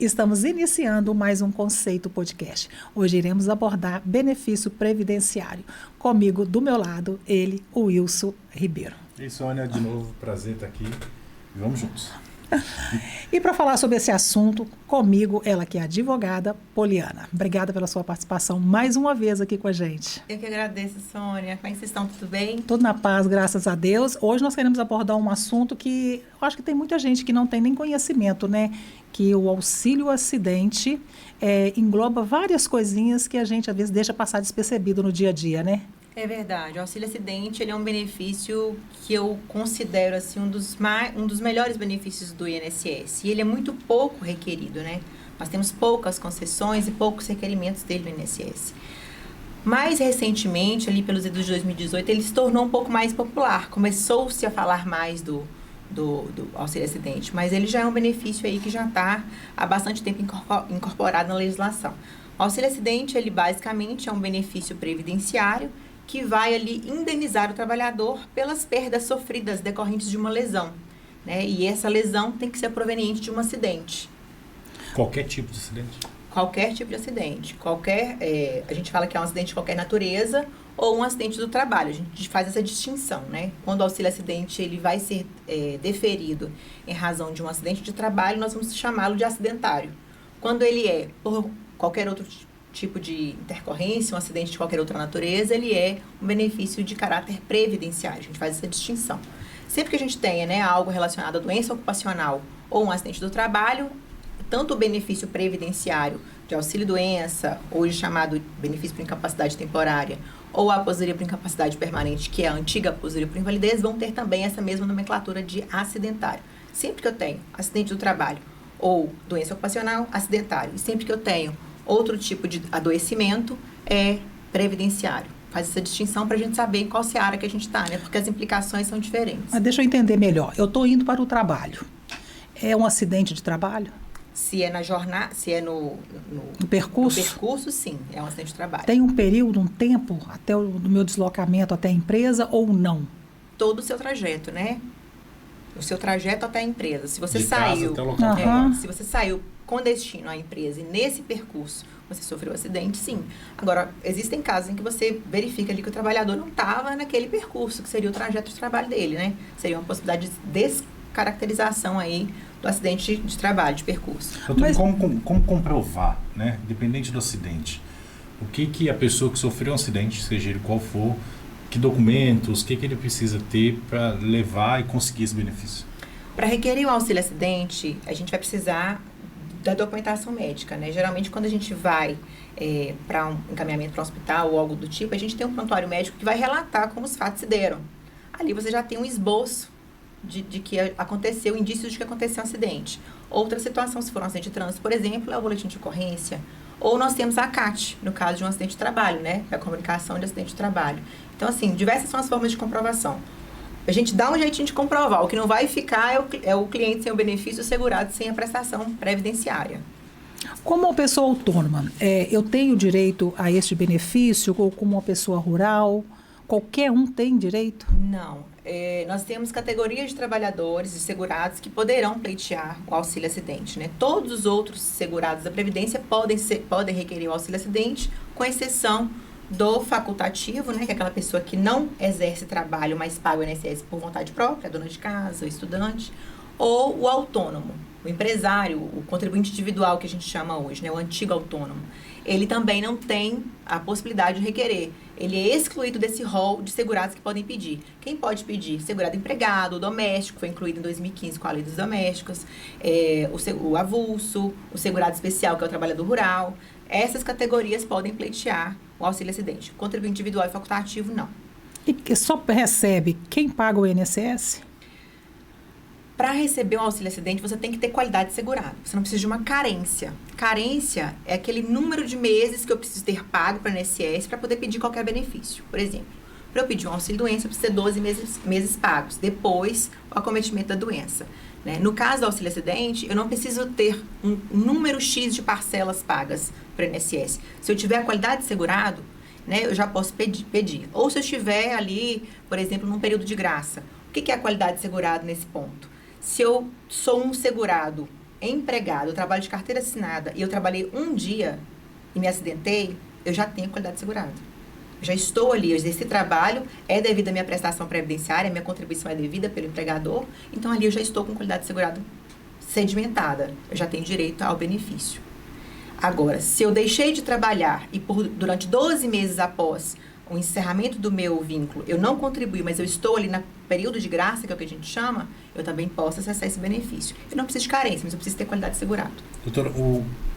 Estamos iniciando mais um Conceito Podcast. Hoje iremos abordar benefício previdenciário. Comigo, do meu lado, ele, o Wilson Ribeiro. E Sônia, de novo, prazer estar aqui. Vamos juntos. E para falar sobre esse assunto, comigo, ela que é advogada, Poliana. Obrigada pela sua participação mais uma vez aqui com a gente. Eu que agradeço, Sônia. Como é que vocês estão? Tudo bem? Tudo na paz, graças a Deus. Hoje nós queremos abordar um assunto que eu acho que tem muita gente que não tem nem conhecimento, né? Que o auxílio acidente engloba várias coisinhas que a gente às vezes deixa passar despercebido no dia a dia, né? É verdade. O auxílio acidente, ele é um benefício que eu considero assim um dos melhores benefícios do INSS. E ele é muito pouco requerido, né? Nós temos poucas concessões e poucos requerimentos dele no INSS. Mais recentemente, ali pelos anos de 2018, ele se tornou um pouco mais popular. Começou-se a falar mais do auxílio acidente, mas ele já é um benefício aí que já está há bastante tempo incorporado na legislação. O auxílio acidente, ele basicamente é um benefício previdenciário que vai ali indenizar o trabalhador pelas perdas sofridas decorrentes de uma lesão, né? E essa lesão tem que ser proveniente de um acidente. Qualquer tipo de acidente? Qualquer tipo de acidente. A gente fala que é um acidente de qualquer natureza ou um acidente do trabalho. A gente faz essa distinção, né? Quando o auxílio acidente ele vai ser deferido em razão de um acidente de trabalho, nós vamos chamá-lo de acidentário. Quando ele é por qualquer outro tipo de intercorrência, um acidente de qualquer outra natureza, ele é um benefício de caráter previdenciário. A gente faz essa distinção. Sempre que a gente tenha, né, algo relacionado à doença ocupacional ou um acidente do trabalho, tanto o benefício previdenciário de auxílio-doença, hoje chamado benefício por incapacidade temporária, ou a aposentadoria por incapacidade permanente, que é a antiga aposentadoria por invalidez, vão ter também essa mesma nomenclatura de acidentário. Sempre que eu tenho acidente do trabalho ou doença ocupacional, acidentário. E sempre que eu tenho outro tipo de adoecimento, é previdenciário. Faz essa distinção para a gente saber em qual seara que a gente está, né? Porque as implicações são diferentes. Mas deixa eu entender melhor. Eu estou indo para o trabalho. É um acidente de trabalho? Se é na jornada, se é no percurso? No percurso, sim, é um acidente de trabalho. Tem um período, um tempo, até o meu deslocamento até a empresa ou não? Todo o seu trajeto, né? O seu trajeto até a empresa. Se você de saiu, casa até o local de trabalho. se você saiu com destino à empresa e nesse percurso você sofreu um acidente, sim. Agora, existem casos em que você verifica ali que o trabalhador não estava naquele percurso, que seria o trajeto de trabalho dele, né? Seria uma possibilidade de descaracterização aí do acidente de trabalho, de percurso. Mas como comprovar, né? Independente do acidente, o que a pessoa que sofreu um acidente, seja ele qual for, que documentos, o que ele precisa ter para levar e conseguir esse benefício? Para requerer o auxílio acidente, a gente vai precisar da documentação médica, né? Geralmente, quando a gente vai para um encaminhamento para um hospital ou algo do tipo, a gente tem um prontuário médico que vai relatar como os fatos se deram. Ali você já tem um esboço de que aconteceu, indícios de que aconteceu um acidente. Outra situação, se for um acidente de trânsito, por exemplo, é o boletim de ocorrência. Ou nós temos a CAT, no caso de um acidente de trabalho, né? É a comunicação de acidente de trabalho. Então, assim, diversas são as formas de comprovação. A gente dá um jeitinho de comprovar. O que não vai ficar é o cliente sem o benefício, segurado sem a prestação previdenciária. Como uma pessoa autônoma, eu tenho direito a este benefício, ou como uma pessoa rural? Qualquer um tem direito? Não. Nós temos categorias de trabalhadores e segurados que poderão pleitear o auxílio acidente, né? Todos os outros segurados da Previdência podem requerer o auxílio acidente, com exceção do facultativo, né? Que é aquela pessoa que não exerce trabalho, mas paga o INSS por vontade própria, a dona de casa, o estudante, ou o autônomo, o empresário, o contribuinte individual que a gente chama hoje, né? O antigo autônomo. Ele também não tem a possibilidade de requerer. Ele é excluído desse rol de segurados que podem pedir. Quem pode pedir? Segurado empregado, o doméstico, foi incluído em 2015 com a lei dos domésticos, o avulso, o segurado especial, que é o trabalhador rural. Essas categorias podem pleitear o auxílio acidente. Contribuinte individual e facultativo, não. E só recebe quem paga o INSS? Para receber o auxílio acidente, você tem que ter qualidade de segurado. Você não precisa de uma carência. Carência é aquele número de meses que eu preciso ter pago para o INSS para poder pedir qualquer benefício. Por exemplo, para eu pedir um auxílio-doença, eu preciso ter 12 meses pagos, depois o acometimento da doença. Né? No caso do auxílio-acidente, eu não preciso ter um número X de parcelas pagas para o INSS. Se eu tiver a qualidade de segurado, né, eu já posso pedir. Ou se eu estiver ali, por exemplo, num período de graça. O que é a qualidade de segurado nesse ponto? Se eu sou um segurado empregado, eu trabalho de carteira assinada e eu trabalhei um dia e me acidentei, eu já tenho qualidade segurada. Já estou ali, esse trabalho é devido à minha prestação previdenciária, a minha contribuição é devida pelo empregador, então ali eu já estou com qualidade segurada sedimentada, eu já tenho direito ao benefício. Agora, se eu deixei de trabalhar e durante 12 meses após o encerramento do meu vínculo, eu não contribuí, mas eu estou ali no período de graça, que é o que a gente chama, eu também posso acessar esse benefício. Eu não preciso de carência, mas eu preciso ter qualidade segurada. Doutora,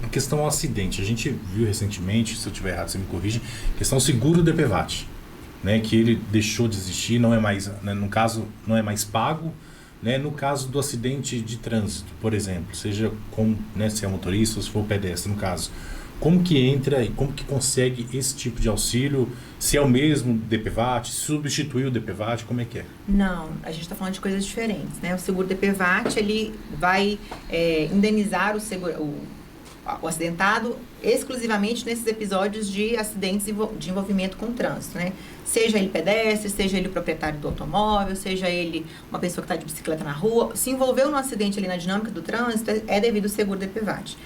a questão ao acidente, a gente viu recentemente, se eu estiver errado, você me corrige, questão seguro DPVAT, né, que ele deixou de existir, não é mais, né, no caso, não é mais pago, né, no caso do acidente de trânsito, por exemplo, seja com, né, se é motorista ou se for pedestre, no caso, como que entra e como que consegue esse tipo de auxílio, se é o mesmo DPVAT, substituir o DPVAT, como é que é? Não, a gente está falando de coisas diferentes, né? O seguro DPVAT, ele vai indenizar o acidentado exclusivamente nesses episódios de acidentes de envolvimento com o trânsito, né? Seja ele pedestre, seja ele o proprietário do automóvel, seja ele uma pessoa que está de bicicleta na rua, se envolveu num acidente ali na dinâmica do trânsito, é devido ao seguro DPVAT.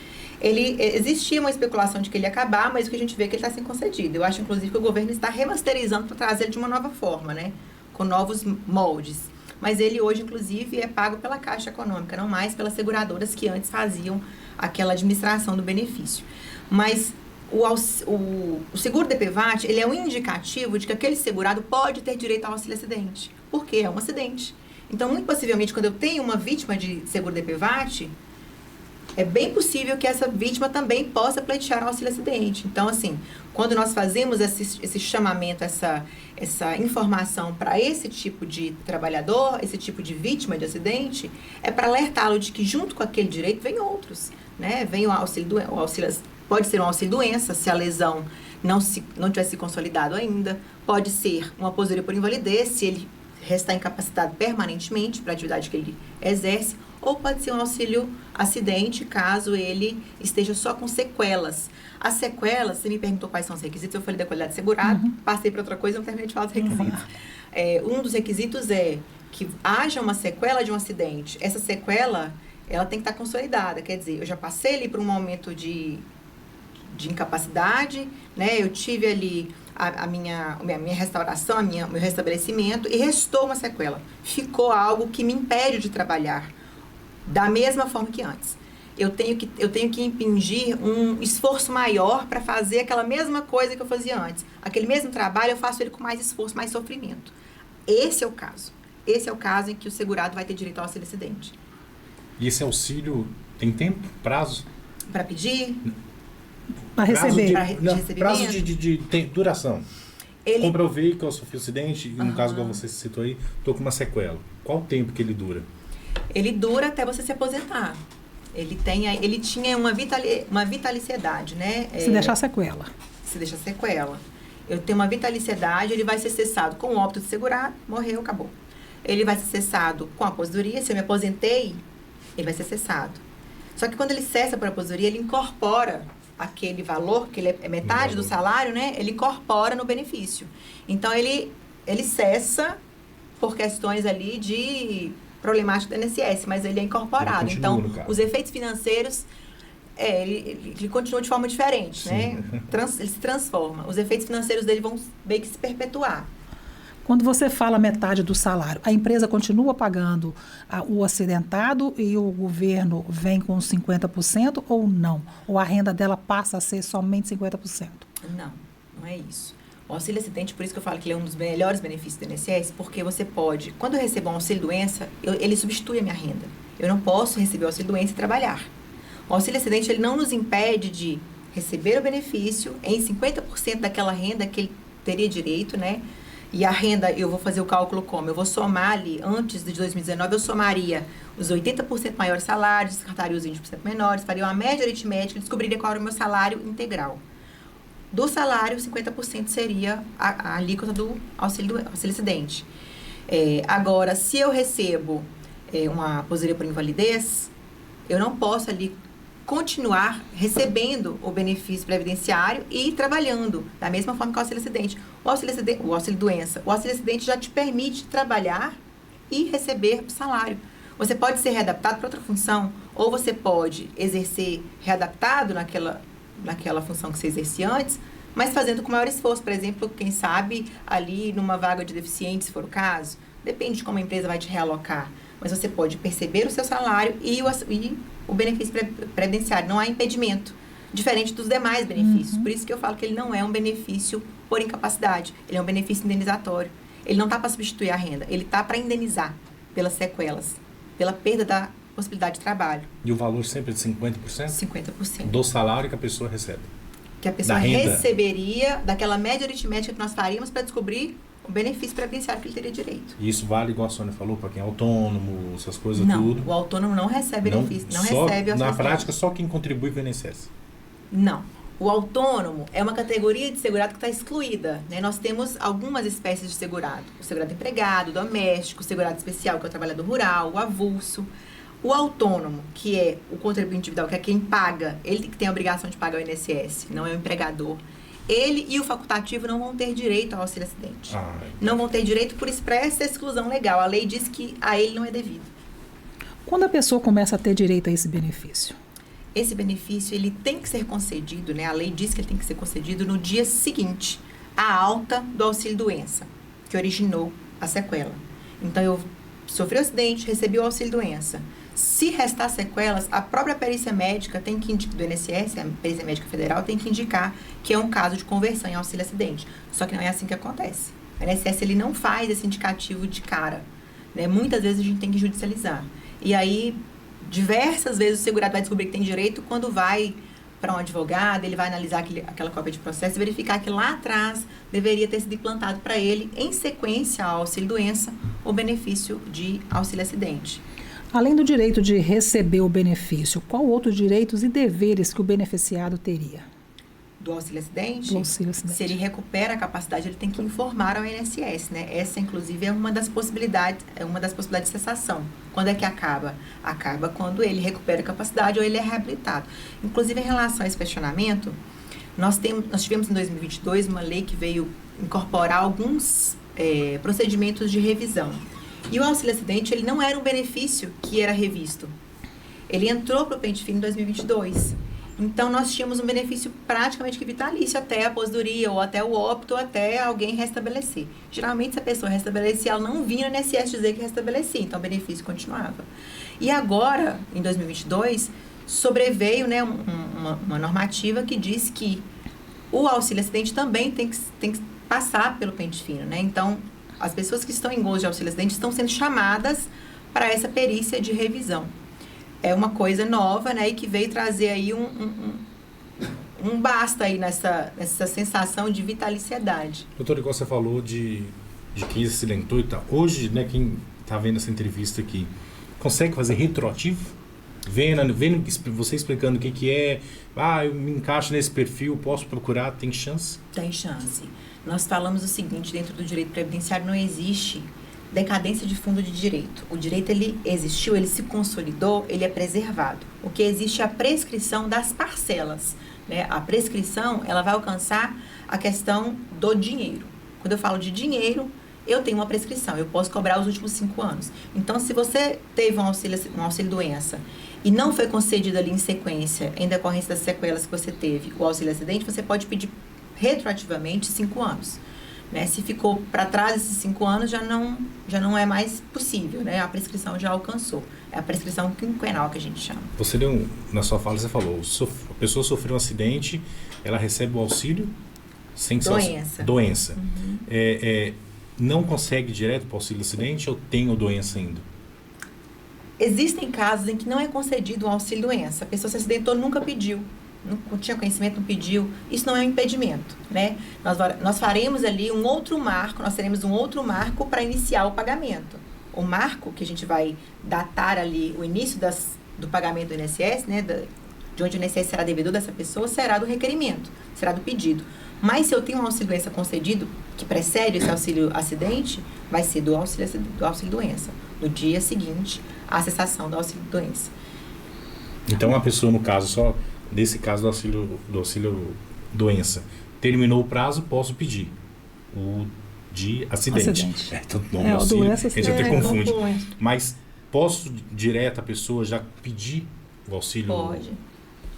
Existia uma especulação de que ele ia acabar, mas o que a gente vê é que ele está sendo concedido. Eu acho, inclusive, que o governo está remasterizando para trazer ele de uma nova forma, né? Com novos moldes. Mas ele hoje, inclusive, é pago pela Caixa Econômica, não mais pelas seguradoras que antes faziam aquela administração do benefício. Mas o seguro DPVAT, ele é um indicativo de que aquele segurado pode ter direito ao auxílio-acidente. Por quê? É um acidente. Então, muito possivelmente, quando eu tenho uma vítima de seguro DPVAT, é bem possível que essa vítima também possa pleitear o auxílio-acidente. Então, assim, quando nós fazemos esse chamamento, essa informação para esse tipo de trabalhador, esse tipo de vítima de acidente, é para alertá-lo de que junto com aquele direito vem outros, né? Vem o auxílio, pode ser um auxílio-doença, se a lesão não tivesse se consolidado ainda, pode ser uma aposentadoria por invalidez, se ele restar incapacitado permanentemente para a atividade que ele exerce, ou pode ser um auxílio-acidente, caso ele esteja só com sequelas. As sequelas, você me perguntou quais são os requisitos, eu falei da qualidade segurada, passei para outra coisa, não terminei de falar dos requisitos. Um dos requisitos é que haja uma sequela de um acidente. Essa sequela, ela tem que estar consolidada, quer dizer, eu já passei ali por um momento de incapacidade, né? Eu tive ali a minha restauração, meu restabelecimento, e restou uma sequela. Ficou algo que me impede de trabalhar da mesma forma que antes. Eu tenho que impingir um esforço maior para fazer aquela mesma coisa que eu fazia antes. Aquele mesmo trabalho eu faço ele com mais esforço, mais sofrimento. Esse é o caso. Esse é o caso em que o segurado vai ter direito ao auxílio-acidente. E esse auxílio tem tempo, prazo? Para pedir? Para receber. Prazo de duração. Compra o veículo, eu sofri um acidente, no caso que você citou aí, estou com uma sequela. Qual o tempo que ele dura? Ele dura até você se aposentar. Ele tinha uma vitaliciedade, né? Se deixar sequela. Se deixar sequela. Eu tenho uma vitaliciedade, ele vai ser cessado com o óbito de segurado, morreu, acabou. Ele vai ser cessado com a aposentadoria, se eu me aposentei, ele vai ser cessado. Só que quando ele cessa por aposentadoria, ele incorpora aquele valor, que ele é metade do salário, né? Ele incorpora no benefício. Então, ele cessa por questões ali de problemática do INSS, mas ele é incorporado. Então, os efeitos financeiros, ele continua de forma diferente, né? Ele se transforma. Os efeitos financeiros dele vão meio que se perpetuar. Quando você fala metade do salário, a empresa continua pagando o acidentado e o governo vem com 50% ou não? Ou a renda dela passa a ser somente 50%? Não é isso. O auxílio-acidente, por isso que eu falo que ele é um dos melhores benefícios do INSS, porque você pode, quando eu recebo um auxílio-doença, ele substitui a minha renda. Eu não posso receber o auxílio-doença e trabalhar. O auxílio-acidente, ele não nos impede de receber o benefício em 50% daquela renda que ele teria direito, né? E a renda, eu vou fazer o cálculo como? Eu vou somar ali, antes de 2019, eu somaria os 80% maiores salários, descartaria os 20% menores, faria uma média aritmética e descobriria qual era o meu salário integral. Do salário, 50% seria a alíquota do auxílio-acidente. Agora, se eu recebo uma aposentadoria por invalidez, eu não posso ali continuar recebendo o benefício previdenciário e trabalhando, da mesma forma que o auxílio-acidente. O auxílio-doença. O auxílio-acidente já te permite trabalhar e receber salário. Você pode ser readaptado para outra função, ou você pode exercer readaptado naquela função que você exercia antes, mas fazendo com maior esforço. Por exemplo, quem sabe ali numa vaga de deficiente, se for o caso. Depende de como a empresa vai te realocar. Mas você pode perceber o seu salário e o benefício previdenciário. Não há impedimento, diferente dos demais benefícios. Por isso que eu falo que ele não é um benefício por incapacidade. Ele é um benefício indenizatório. Ele não está para substituir a renda. Ele está para indenizar pelas sequelas, pela perda da possibilidade de trabalho. E o valor sempre é de 50%? 50%. Do salário que a pessoa recebe. Que a pessoa Da renda. receberia daquela média aritmética que nós faríamos para descobrir o benefício previdenciário que ele teria direito. E isso vale, igual a Sônia falou, para quem é autônomo, essas coisas Não, tudo? o autônomo não recebe benefício, não só, recebe na auxílio prática, só quem contribui com o INSS. Não. O autônomo é uma categoria de segurado que está excluída, né? Nós temos algumas espécies de segurado. O segurado empregado, o doméstico, o segurado especial, que é o trabalhador rural, o avulso. O autônomo, que é o contribuinte individual, que é quem paga, ele que tem a obrigação de pagar o INSS, não é o empregador. Ele e o facultativo não vão ter direito ao auxílio acidente. Não vão ter direito por expressa exclusão legal. A lei diz que a ele não é devido. Quando a pessoa começa a ter direito a esse benefício? Esse benefício, ele tem que ser concedido, né? A lei diz que ele tem que ser concedido no dia seguinte à alta do auxílio-doença, que originou a sequela. Então, eu sofri um acidente, recebi o auxílio-doença. Se restar sequelas, a própria perícia médica tem que do INSS, a perícia médica federal, tem que indicar que é um caso de conversão em auxílio-acidente. Só que não é assim que acontece. O INSS, ele não faz esse indicativo de cara, né? Muitas vezes a gente tem que judicializar. E aí, diversas vezes o segurado vai descobrir que tem direito quando vai para um advogado, ele vai analisar aquela cópia de processo e verificar que lá atrás deveria ter sido implantado para ele, em sequência ao auxílio-doença, o benefício de auxílio-acidente. Além do direito de receber o benefício, qual outros direitos e deveres que o beneficiado teria? Do auxílio-acidente? Do auxílio-acidente. Se ele recupera a capacidade, ele tem que informar ao INSS, né? Essa, inclusive, é uma das possibilidades de cessação. Quando é que acaba? Acaba quando ele recupera a capacidade ou ele é reabilitado. Inclusive, em relação a esse questionamento, nós tivemos em 2022 uma lei que veio incorporar alguns procedimentos de revisão. E o auxílio-acidente, ele não era um benefício que era revisto. Ele entrou para o pente fino em 2022. Então, nós tínhamos um benefício praticamente que vitalício até a aposentadoria, ou até o óbito, ou até alguém restabelecer. Geralmente, se a pessoa restabelecia, ela não vinha no INSS dizer que restabelecia, então o benefício continuava. E agora, em 2022, sobreveio, né, uma normativa que diz que o auxílio-acidente também tem que passar pelo pente fino, né? Então, as pessoas que estão em gozo de auxílio-acidente estão sendo chamadas para essa perícia de revisão. É uma coisa nova, né, e que veio trazer aí um basta aí nessa sensação de vitaliciedade. Doutor, igual você falou de quem se acidentou e tal. Hoje, né, quem está vendo essa entrevista aqui, consegue fazer retroativo? Vendo você explicando o que é, eu me encaixo nesse perfil, posso procurar, tem chance? Tem chance. Nós falamos o seguinte, dentro do direito previdenciário não existe decadência de fundo de direito. O direito, ele existiu, ele se consolidou, ele é preservado. O que existe é a prescrição das parcelas, né? A prescrição, ela vai alcançar a questão do dinheiro. Quando eu falo de dinheiro, eu tenho uma prescrição, eu posso cobrar os últimos 5 anos. Então, se você teve um auxílio-doença e não foi concedido ali em sequência, em decorrência das sequelas que você teve, o auxílio-acidente, você pode pedir retroativamente 5 anos. Né? Se ficou para trás esses 5 anos, já não é mais possível, né? A prescrição já alcançou. É a prescrição quinquenal que a gente chama. Você na sua fala, você falou, a pessoa sofreu um acidente, ela recebe o auxílio sem doença. Uhum. Não consegue direto para o auxílio-acidente ou tem a doença ainda? Existem casos em que não é concedido um auxílio-doença. A pessoa se acidentou, nunca pediu. Não tinha conhecimento, não pediu. Isso não é um impedimento, né? Nós faremos ali um outro marco, nós teremos um outro marco para iniciar o pagamento. O marco que a gente vai datar ali o início do pagamento do INSS, né? De onde o INSS será devedor dessa pessoa, será do requerimento, será do pedido. Mas se eu tenho um auxílio-doença concedido, que precede esse auxílio-acidente, vai ser do auxílio-doença, no dia seguinte à cessação do auxílio-doença. Então, a pessoa, no caso, desse caso do auxílio-doença, terminou o prazo, posso pedir o de acidente. O nome auxílio, doença, a gente até confunde. Mas posso direto a pessoa já pedir o auxílio?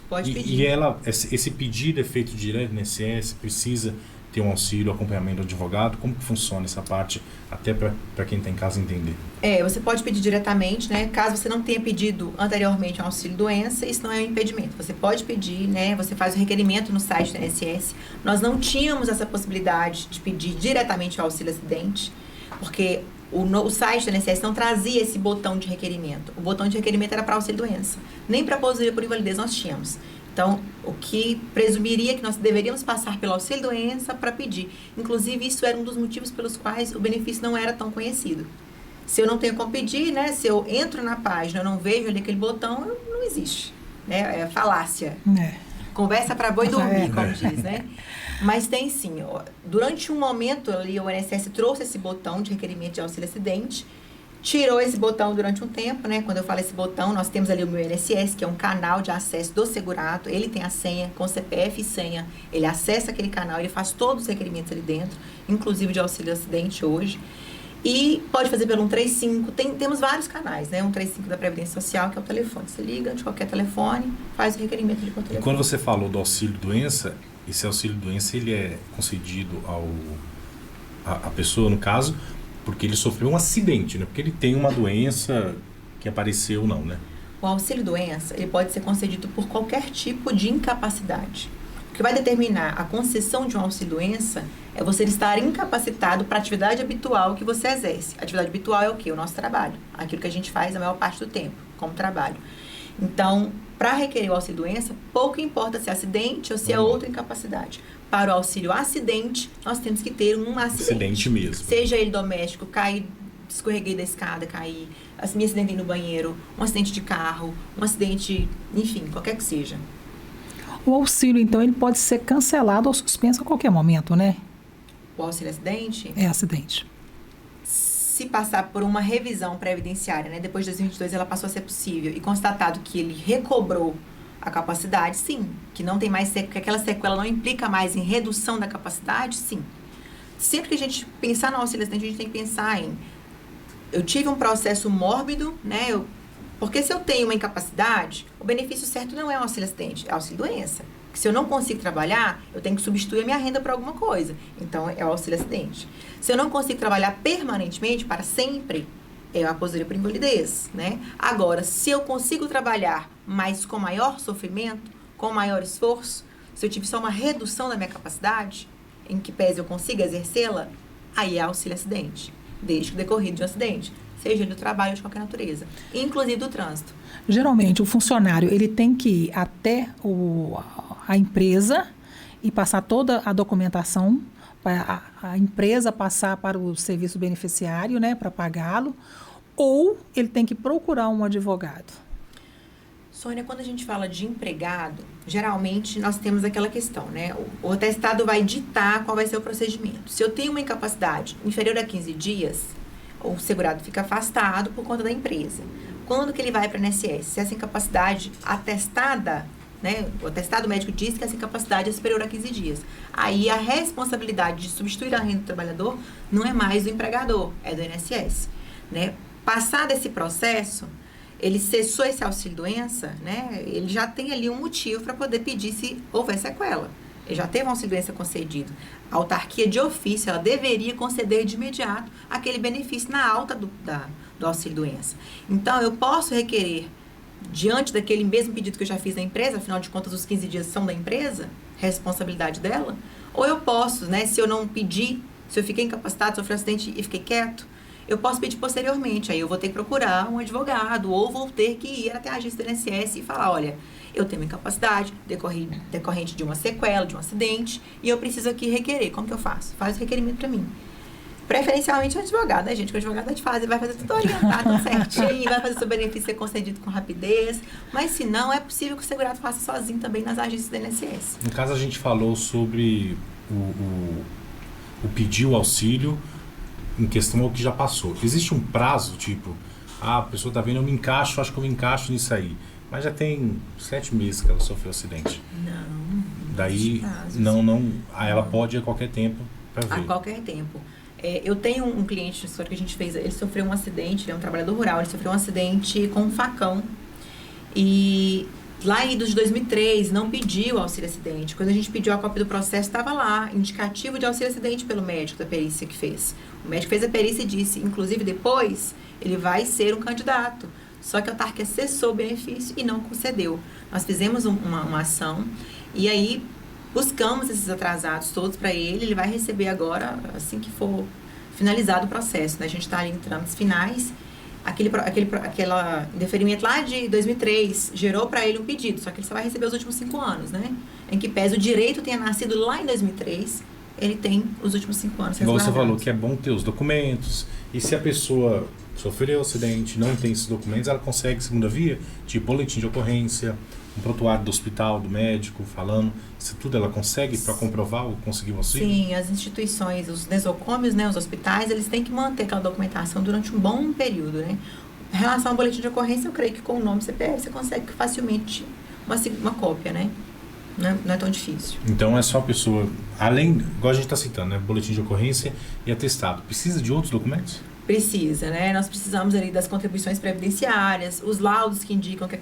Pode pedir. E esse pedido é feito direto no INSS, precisa ter um auxílio, acompanhamento do advogado? Como que funciona essa parte, até para quem está em casa entender? Você pode pedir diretamente, né? Caso você não tenha pedido anteriormente um auxílio-doença, isso não é um impedimento. Você pode pedir, né? Você faz o requerimento no site do INSS. Nós não tínhamos essa possibilidade de pedir diretamente o auxílio-acidente, porque o site do INSS não trazia esse botão de requerimento. O botão de requerimento era para auxílio-doença. Nem para aposentadoria por invalidez nós tínhamos. Então, o que presumiria que nós deveríamos passar pelo auxílio-doença para pedir. Inclusive, isso era um dos motivos pelos quais o benefício não era tão conhecido. Se eu não tenho como pedir, né? Se eu entro na página, eu não vejo ali aquele botão, não existe. Né? É falácia. Conversa para boi dormir, como diz, né? Mas tem sim. Durante um momento ali, o INSS trouxe esse botão de requerimento de auxílio-acidente, tirou esse botão durante um tempo, né? Quando eu falo esse botão, nós temos ali o meu INSS, que é um canal de acesso do segurado. Ele tem a senha, com CPF e senha. Ele acessa aquele canal, ele faz todos os requerimentos ali dentro, inclusive de auxílio-acidente hoje. E pode fazer pelo 135. Temos vários canais, né? 135 da Previdência Social, que é o telefone. Você liga de qualquer telefone, faz o requerimento ali com o telefone. E quando você falou do auxílio-doença, esse auxílio-doença, ele é concedido à pessoa, no caso, porque ele sofreu um acidente, né? Porque ele tem uma doença que apareceu, não, né? O auxílio-doença, ele pode ser concedido por qualquer tipo de incapacidade. O que vai determinar a concessão de um auxílio-doença é você estar incapacitado para a atividade habitual que você exerce. A atividade habitual é o quê? O nosso trabalho. Aquilo que a gente faz a maior parte do tempo, como trabalho. Então, para requerer o auxílio-doença, pouco importa se é acidente ou se é outra incapacidade. Para o auxílio-acidente, nós temos que ter um acidente mesmo. Seja ele doméstico, cair, escorreguei da escada, cair, me acidentei no banheiro, um acidente de carro, um acidente, enfim, qualquer que seja. O auxílio, então, ele pode ser cancelado ou suspenso a qualquer momento, né? O auxílio-acidente? É acidente. Se passar por uma revisão previdenciária, né, depois de 2022 ela passou a ser possível e constatado que ele recobrou a capacidade, sim. Que não tem mais que aquela sequela não implica mais em redução da capacidade, sim. Sempre que a gente pensar no auxílio-acidente, a gente tem que pensar em eu tive um processo mórbido, né? Porque se eu tenho uma incapacidade, o benefício certo não é o auxílio-acidente, é o auxílio-doença. Se eu não consigo trabalhar, eu tenho que substituir a minha renda por alguma coisa. Então, é o auxílio-acidente. Se eu não consigo trabalhar permanentemente, para sempre, é a aposentadoria por invalidez, né? Agora, se eu consigo trabalhar, mas com maior sofrimento, com maior esforço, se eu tive só uma redução da minha capacidade, em que pese eu consiga exercê-la, aí é auxílio-acidente, desde que decorrido de um acidente, seja ele do trabalho ou de qualquer natureza, inclusive do trânsito. Geralmente, o funcionário, ele tem que ir até a empresa e passar toda a documentação, para a empresa passar para o serviço beneficiário, né, para pagá-lo, ou ele tem que procurar um advogado? Sônia, quando a gente fala de empregado, geralmente nós temos aquela questão, né? O atestado vai ditar qual vai ser o procedimento. Se eu tenho uma incapacidade inferior a 15 dias, o segurado fica afastado por conta da empresa. Quando que ele vai para a INSS? Se essa incapacidade atestada, né? O atestado médico diz que essa incapacidade é superior a 15 dias. Aí a responsabilidade de substituir a renda do trabalhador não é mais do empregador, é do INSS, né? Passado esse processo, ele cessou esse auxílio-doença, né? Ele já tem ali um motivo para poder pedir se houver sequela. Ele já teve um auxílio-doença concedido. A autarquia de ofício, ela deveria conceder de imediato aquele benefício na alta do auxílio-doença. Então, eu posso requerer, diante daquele mesmo pedido que eu já fiz na empresa, afinal de contas, os 15 dias são da empresa, responsabilidade dela, ou eu posso, né, se eu não pedir, se eu fiquei incapacitado, sofri um acidente e fiquei quieto, eu posso pedir posteriormente, aí eu vou ter que procurar um advogado, ou vou ter que ir até a agência do INSS e falar, olha, eu tenho uma incapacidade decorrente de uma sequela, de um acidente, e eu preciso aqui requerer. Como que eu faço? Faz o requerimento para mim. Preferencialmente o advogado, né, gente? Que o advogado vai fazer tudo orientado, tudo certinho, vai fazer seu benefício ser concedido com rapidez, mas se não, é possível que o segurado faça sozinho também nas agências do INSS. No caso, a gente falou sobre o pedir o auxílio em questão ao que já passou. Existe um prazo, tipo, a pessoa está vendo, eu me encaixo, acho que eu me encaixo nisso aí. Mas já tem 7 meses que ela sofreu acidente. Não. Daí, prazo, não, aí ela pode ir a qualquer tempo para ver. A qualquer tempo. Eu tenho um cliente no escritório que a gente fez, ele sofreu um acidente, ele é um trabalhador rural, ele sofreu um acidente com um facão. E lá em 2003, não pediu auxílio acidente. Quando a gente pediu a cópia do processo, estava lá, indicativo de auxílio acidente pelo médico da perícia que fez. O médico fez a perícia e disse, inclusive depois, ele vai ser um candidato. Só que a autarquia cessou o benefício e não concedeu. Nós fizemos uma ação e aí buscamos esses atrasados todos para ele vai receber agora, assim que for finalizado o processo, né? A gente está ali em trâmites finais. Aquele indeferimento lá de 2003 gerou para ele um pedido, só que ele só vai receber os últimos 5 anos, né? Em que pese o direito tenha nascido lá em 2003, ele tem os últimos 5 anos. Igual você falou que é bom ter os documentos, e se a pessoa sofreu acidente, não tem esses documentos, ela consegue segunda via, tipo boletim de ocorrência, um prontuário do hospital, do médico, falando, isso tudo ela consegue para comprovar ou conseguir o auxílio? Sim, as instituições, os nesocômios, né, os hospitais, eles têm que manter aquela documentação durante um bom período, né? Em relação ao boletim de ocorrência, eu creio que com o nome CPF você consegue facilmente uma cópia, né? Não é tão difícil. Então é só a pessoa, além, igual a gente está citando, né, boletim de ocorrência e atestado, precisa de outros documentos? Precisa, né? Nós precisamos ali das contribuições previdenciárias, os laudos que indicam que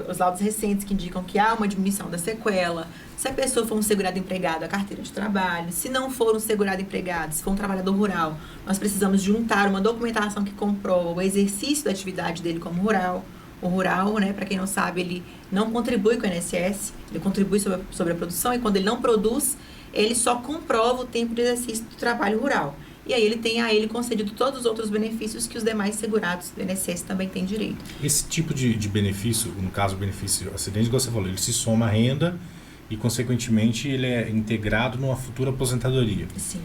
os laudos recentes que indicam que há uma diminuição da sequela, se a pessoa for um segurado empregado, a carteira de trabalho, se não for um segurado empregado, se for um trabalhador rural, nós precisamos juntar uma documentação que comprova o exercício da atividade dele como rural. O rural, né, para quem não sabe, ele não contribui com o INSS, ele contribui sobre a produção e quando ele não produz, ele só comprova o tempo de exercício do trabalho rural. E aí ele tem a ele concedido todos os outros benefícios que os demais segurados do INSS também têm direito. Esse tipo de benefício, no caso o benefício acidente, igual você falou, ele se soma à renda e consequentemente ele é integrado numa futura aposentadoria. Sim.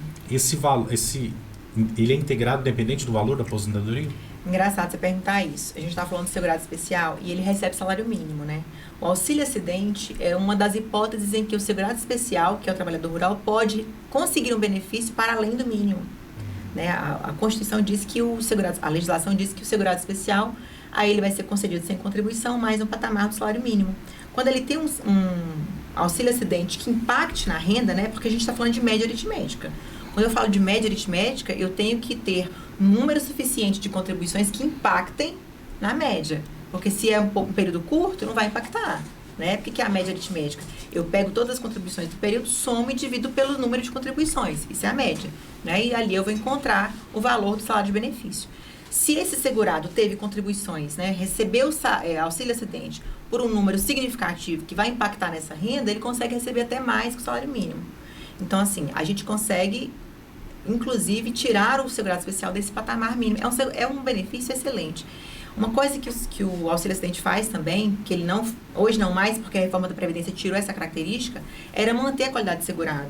Ele é integrado dependente do valor da aposentadoria? Engraçado você perguntar isso. A gente está falando de segurado especial e ele recebe salário mínimo, né? O auxílio acidente é uma das hipóteses em que o segurado especial, que é o trabalhador rural, pode conseguir um benefício para além do mínimo. Né? A Constituição diz que a legislação diz que o segurado especial, aí ele vai ser concedido sem contribuição, mais um patamar do salário mínimo. Quando ele tem um auxílio acidente que impacte na renda, né? Porque a gente está falando de média aritmética. Quando eu falo de média aritmética, eu tenho que ter um número suficiente de contribuições que impactem na média. Porque se é um período curto, não vai impactar. Né? O que é a média aritmética? Eu pego todas as contribuições do período, somo e divido pelo número de contribuições. Isso é a média. Né? E ali eu vou encontrar o valor do salário de benefício. Se esse segurado teve contribuições, né, recebeu auxílio acidente por um número significativo que vai impactar nessa renda, ele consegue receber até mais que o salário mínimo. Então, assim, a gente consegue, inclusive, tirar o segurado especial desse patamar mínimo. É um benefício excelente. Uma coisa que o auxílio acidente faz também, que ele não, hoje não mais, porque a reforma da Previdência tirou essa característica, era manter a qualidade de segurado.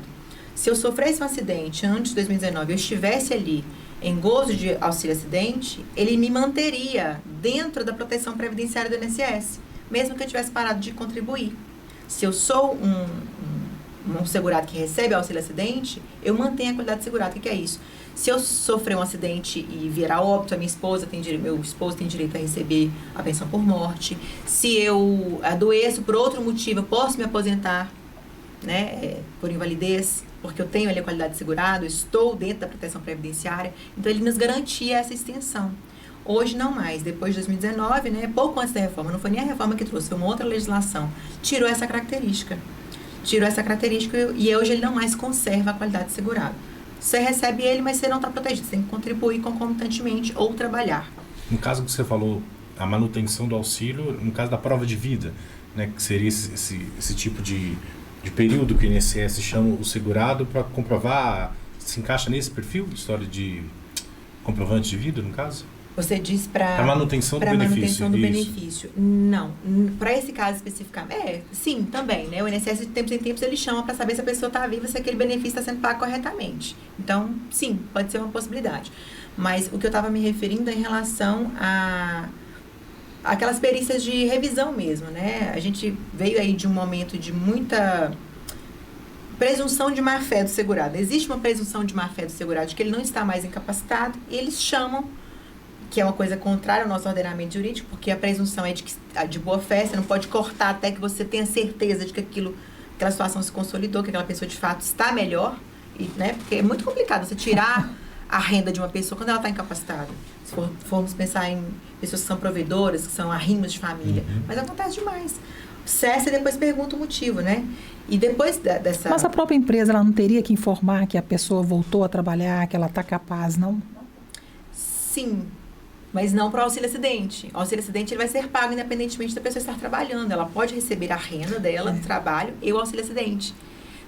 Se eu sofresse um acidente antes de 2019 eu estivesse ali em gozo de auxílio acidente, ele me manteria dentro da proteção previdenciária do INSS, mesmo que eu tivesse parado de contribuir. Se eu sou um segurado que recebe auxílio acidente, eu mantenho a qualidade de segurado. O que é isso? Se eu sofrer um acidente e vier a óbito, meu esposo tem direito a receber a pensão por morte. Se eu adoeço por outro motivo, eu posso me aposentar, né, por invalidez, porque eu tenho ali a qualidade de segurado, estou dentro da proteção previdenciária. Então, ele nos garantia essa extensão. Hoje não mais, depois de 2019, né, pouco antes da reforma, não foi nem a reforma que trouxe, foi uma outra legislação, tirou essa característica e hoje ele não mais conserva a qualidade de segurado. Você recebe ele, mas você não está protegido, você tem que contribuir concomitantemente ou trabalhar. No caso que você falou, a manutenção do auxílio, no caso da prova de vida, né, que seria esse tipo de período que o INSS chama o segurado para comprovar, se encaixa nesse perfil, história de comprovante de vida, no caso? Você diz para a manutenção do benefício. Não, para esse caso especificamente, sim, também, né? O INSS de tempos em tempos ele chama para saber se a pessoa está viva, se aquele benefício está sendo pago corretamente. Então, sim, pode ser uma possibilidade. Mas o que eu estava me referindo é em relação a aquelas perícias de revisão mesmo, né? A gente veio aí de um momento de muita presunção de má-fé do segurado. Existe uma presunção de má-fé do segurado de que ele não está mais incapacitado e eles chamam, que é uma coisa contrária ao nosso ordenamento jurídico, porque a presunção é de boa-fé, você não pode cortar até que você tenha certeza de que aquela situação se consolidou, que aquela pessoa de fato está melhor, né? Porque é muito complicado você tirar a renda de uma pessoa quando ela está incapacitada. Se formos pensar em pessoas que são provedoras, que são arrimos de família. Mas acontece demais. Cessa e depois pergunta o motivo, né? E depois dessa... Mas a própria empresa, ela não teria que informar que a pessoa voltou a trabalhar, que ela está capaz, não? Sim, mas não para o auxílio-acidente. O auxílio-acidente ele vai ser pago independentemente da pessoa estar trabalhando. Ela pode receber a renda dela do trabalho e o auxílio-acidente.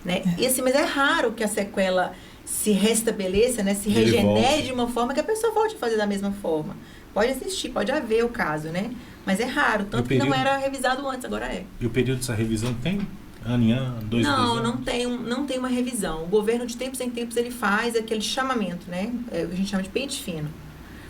Né? E assim, mas é raro que a sequela se restabeleça, né? Se regenere de uma forma que a pessoa volte a fazer da mesma forma. Pode existir, pode haver o caso, né? Mas é raro, tanto que não era revisado antes, agora é. E o período dessa revisão tem ano em ano, dois anos? Não tem uma revisão. O governo, de tempos em tempos, ele faz aquele chamamento, né? A gente chama de pente fino.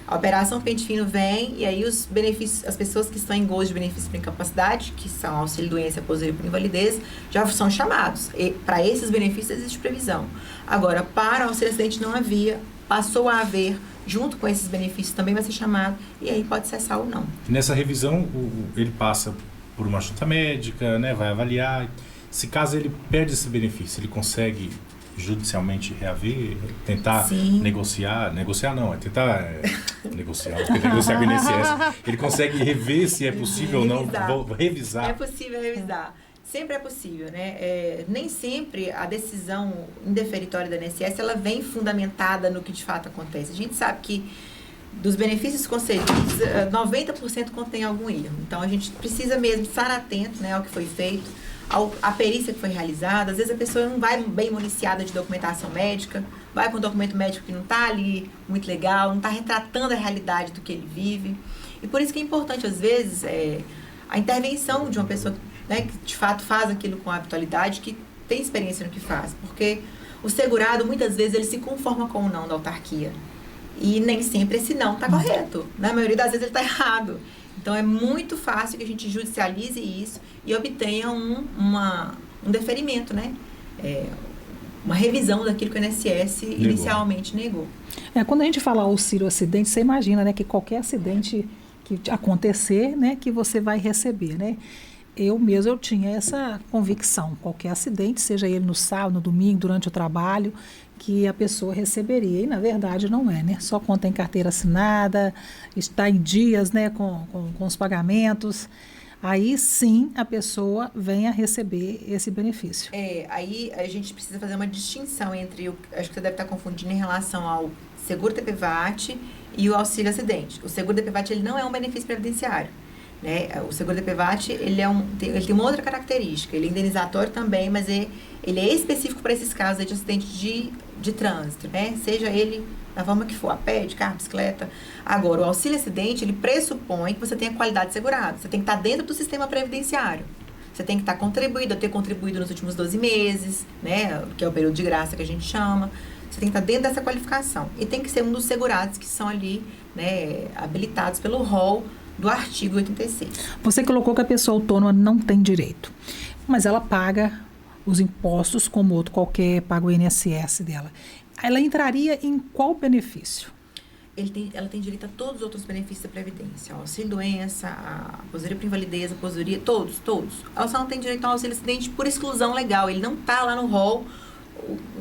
A operação pente fino vem e aí os benefícios, as pessoas que estão em gozo de benefício por incapacidade, que são auxílio doença, aposentadoria por invalidez, já são chamados. E para esses benefícios existe previsão. Agora, para o auxílio acidente não havia, passou a haver, junto com esses benefícios também vai ser chamado, e aí pode cessar ou não. Nessa revisão, ele passa por uma junta médica, né, vai avaliar. Se caso ele perde esse benefício, ele consegue judicialmente reaver, tentar negociar não, é tentar negociar, porque negociar com o INSS, ele consegue rever se é possível ou não, revisar. É possível revisar. Sempre é possível, né? Nem sempre a decisão indeferitória da INSS, ela vem fundamentada no que de fato acontece. A gente sabe que dos benefícios concedidos, 90% contém algum erro. Então, a gente precisa mesmo estar atento, né, ao que foi feito, a perícia que foi realizada. Às vezes a pessoa não vai bem municiada de documentação médica, vai com um documento médico que não está ali muito legal, não está retratando a realidade do que ele vive. E por isso que é importante, às vezes, a intervenção de uma pessoa, né, que de fato faz aquilo com habitualidade, que tem experiência no que faz. Porque o segurado, muitas vezes, ele se conforma com o não da autarquia. E nem sempre esse não está correto. Na maioria das vezes ele está errado. Então, é muito fácil que a gente judicialize isso e obtenha um deferimento, né? Uma revisão daquilo que o INSS inicialmente negou. Quando a gente fala auxílio acidente, você imagina, né, que qualquer acidente que acontecer, né, que você vai receber, né? Eu tinha essa convicção, qualquer acidente, seja ele no sábado, no domingo, durante o trabalho, que a pessoa receberia. E, na verdade, não é, né? Só quando tem carteira assinada, está em dias, né, com os pagamentos, aí sim a pessoa vem a receber esse benefício. Aí a gente precisa fazer uma distinção entre, acho que você deve estar confundindo em relação ao seguro DPVAT e o auxílio acidente. O seguro DPVAT, ele não é um benefício previdenciário. Né? O seguro DPVAT, ele tem uma outra característica, ele é indenizatório também, mas ele é específico para esses casos de acidente de trânsito, né? Seja ele da forma que for, a pé, de carro, bicicleta. Agora, o auxílio acidente, ele pressupõe que você tenha qualidade segurada, você tem que estar dentro do sistema previdenciário, você tem que estar ter contribuído nos últimos 12 meses, né? Que é o período de graça que a gente chama. Você tem que estar dentro dessa qualificação e tem que ser um dos segurados que são ali, né, habilitados pelo rol do artigo 86. Você colocou que a pessoa autônoma não tem direito, mas ela paga os impostos como outro qualquer, paga o INSS dela. Ela entraria em qual benefício? Ela tem direito a todos os outros benefícios da Previdência. Auxílio doença, a aposentadoria por invalidez, a aposentadoria, todos. Ela só não tem direito ao auxílio acidente por exclusão legal. Ele não está lá no rol,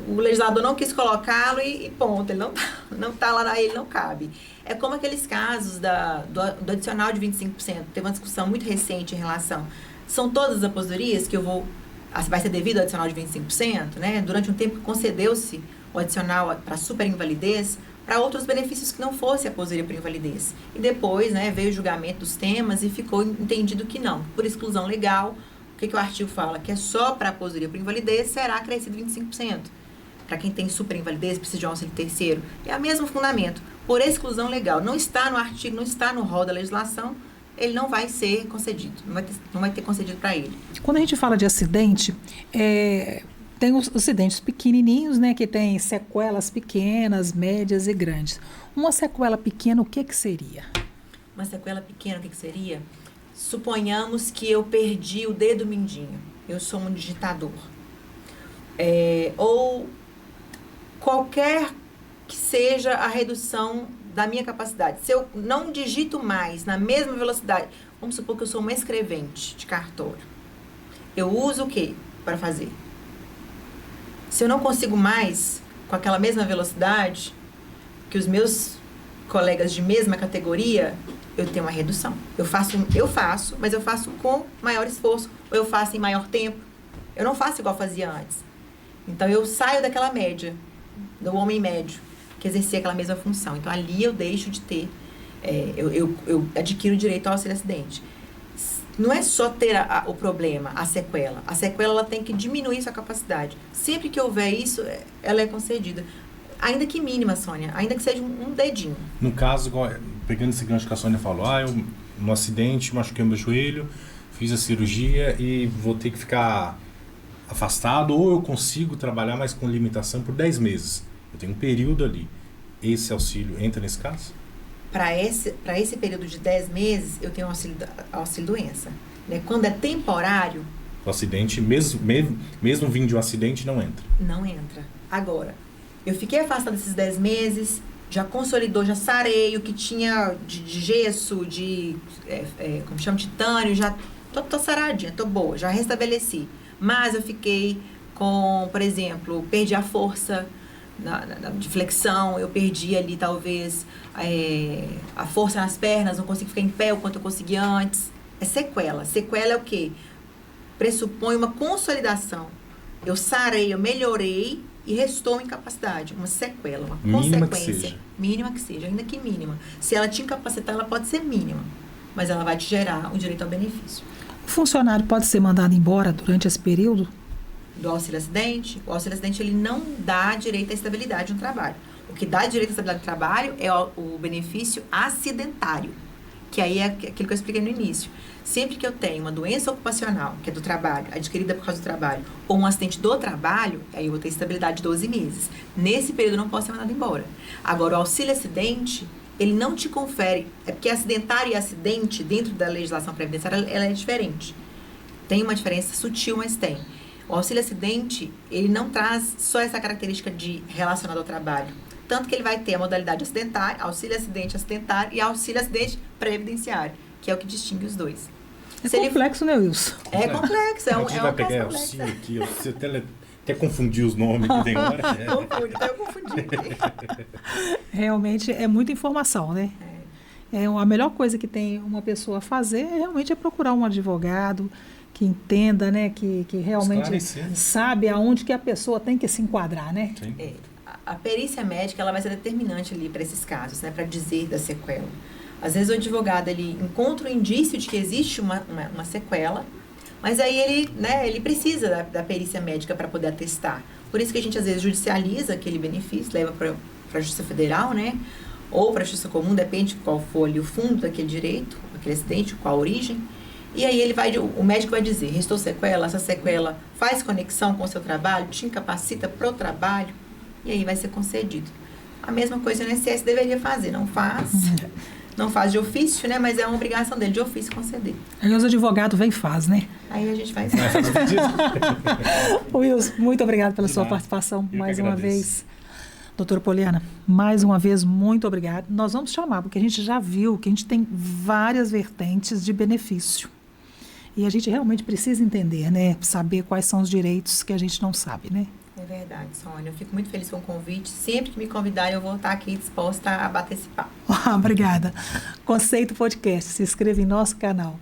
o legislador não quis colocá-lo e ponto. Ele não está lá, ele não cabe. É como aqueles casos do adicional de 25%. Teve uma discussão muito recente em relação... São todas as aposentadorias que vai ser devido ao adicional de 25%, né? Durante um tempo concedeu-se o adicional para superinvalidez para outros benefícios que não fosse a aposentadoria por invalidez. E depois, né, veio o julgamento dos temas e ficou entendido que não. Por exclusão legal, o que o artigo fala? Que é só para a aposentadoria por invalidez será acrescido 25%. Para quem tem superinvalidez, precisa de um auxílio terceiro. É o mesmo fundamento. Por exclusão legal, não está no artigo, não está no rol da legislação, ele não vai ser concedido, não vai ter concedido para ele. Quando a gente fala de acidente, tem os acidentes pequenininhos, né, que tem sequelas pequenas, médias e grandes. Uma sequela pequena, o que seria? Uma sequela pequena, o que seria? Suponhamos que eu perdi o dedo mindinho, eu sou um digitador. Ou qualquer que seja a redução da minha capacidade. Se eu não digito mais na mesma velocidade, vamos supor que eu sou uma escrevente de cartório. Eu uso o quê para fazer? Se eu não consigo mais com aquela mesma velocidade, que os meus colegas de mesma categoria, eu tenho uma redução. Eu faço, mas eu faço com maior esforço, ou eu faço em maior tempo. Eu não faço igual fazia antes. Então, eu saio daquela média, do homem médio, que exercia aquela mesma função. Então, ali eu deixo de ter, eu adquiro o direito ao auxílio-acidente. Não é só ter o problema, a sequela. A sequela, ela tem que diminuir sua capacidade. Sempre que houver isso, ela é concedida. Ainda que mínima, Sônia. Ainda que seja um dedinho. No caso, pegando esse gancho que a Sônia falou, eu no acidente machuquei o meu joelho, fiz a cirurgia e vou ter que ficar afastado, ou eu consigo trabalhar, mas com limitação por 10 meses. Eu tenho um período ali. Esse auxílio entra nesse caso? Para esse período de 10 meses, eu tenho auxílio-doença. Né? Quando é temporário... O acidente, mesmo vindo de um acidente, não entra? Não entra. Agora, eu fiquei afastada desses 10 meses, já consolidou, já sarei o que tinha de gesso, como chama, titânio, já tô saradinha, tô boa, já restabeleci. Mas eu fiquei com, por exemplo, perdi a força de flexão, eu perdi ali talvez a força nas pernas, não consigo ficar em pé o quanto eu conseguia antes. É sequela. Sequela é o quê? Pressupõe uma consolidação. Eu sarei, eu melhorei e restou uma incapacidade, uma sequela, uma mínima consequência. Mínima que seja, ainda que mínima. Se ela te incapacitar, ela pode ser mínima, mas ela vai te gerar o direito ao benefício. O funcionário pode ser mandado embora durante esse período? Do auxílio-acidente, o auxílio-acidente ele não dá direito à estabilidade no trabalho. O que dá direito à estabilidade no trabalho é o benefício acidentário, que aí é aquilo que eu expliquei no início. Sempre que eu tenho uma doença ocupacional, que é do trabalho, adquirida por causa do trabalho, ou um acidente do trabalho, aí eu vou ter estabilidade de 12 meses. Nesse período eu não posso ser mandado embora. Agora, o auxílio-acidente, ele não te confere, é porque acidentário e acidente, dentro da legislação previdenciária, ela é diferente. Tem uma diferença sutil, mas tem. O auxílio-acidente, ele não traz só essa característica de relacionado ao trabalho. Tanto que ele vai ter a modalidade acidentária, auxílio-acidente acidentário e auxílio-acidente previdenciário, que é o que distingue os dois. É complexo, né, Wilson? É complexo. A gente vai pegar auxílio aqui, você até confundir os nomes que tem agora. Confunde, até eu confundi aqui. Realmente é muita informação, né? A melhor coisa que tem uma pessoa a fazer realmente é procurar um advogado que entenda, né? Que realmente sabe aonde que a pessoa tem que se enquadrar, né? A perícia médica ela vai ser determinante ali para esses casos, né? Para dizer da sequela. Às vezes o advogado ele encontra o indício de que existe uma sequela, mas aí ele precisa da perícia médica para poder atestar. Por isso que a gente às vezes judicializa aquele benefício, leva para a Justiça Federal, né? Ou para a Justiça Comum, depende de qual for ali o fundo daquele direito, aquele acidente, qual a origem. E aí o médico vai dizer, restou sequela, essa sequela faz conexão com o seu trabalho, te incapacita pro trabalho, e aí vai ser concedido. A mesma coisa o INSS deveria fazer, não faz. Não faz de ofício, né? Mas é uma obrigação dele de ofício conceder. Aí os advogados vêm e faz, né? Aí a gente faz. Wilson, muito obrigada pela sua participação mais uma vez. Doutora Poliana, mais uma vez, muito obrigada. Nós vamos chamar, porque a gente já viu que a gente tem várias vertentes de benefício. E a gente realmente precisa entender, né? Saber quais são os direitos que a gente não sabe, né? É verdade, Sônia. Eu fico muito feliz com o convite. Sempre que me convidarem, eu vou estar aqui disposta a bater esse papo. Obrigada. Conceito Podcast. Se inscreva em nosso canal.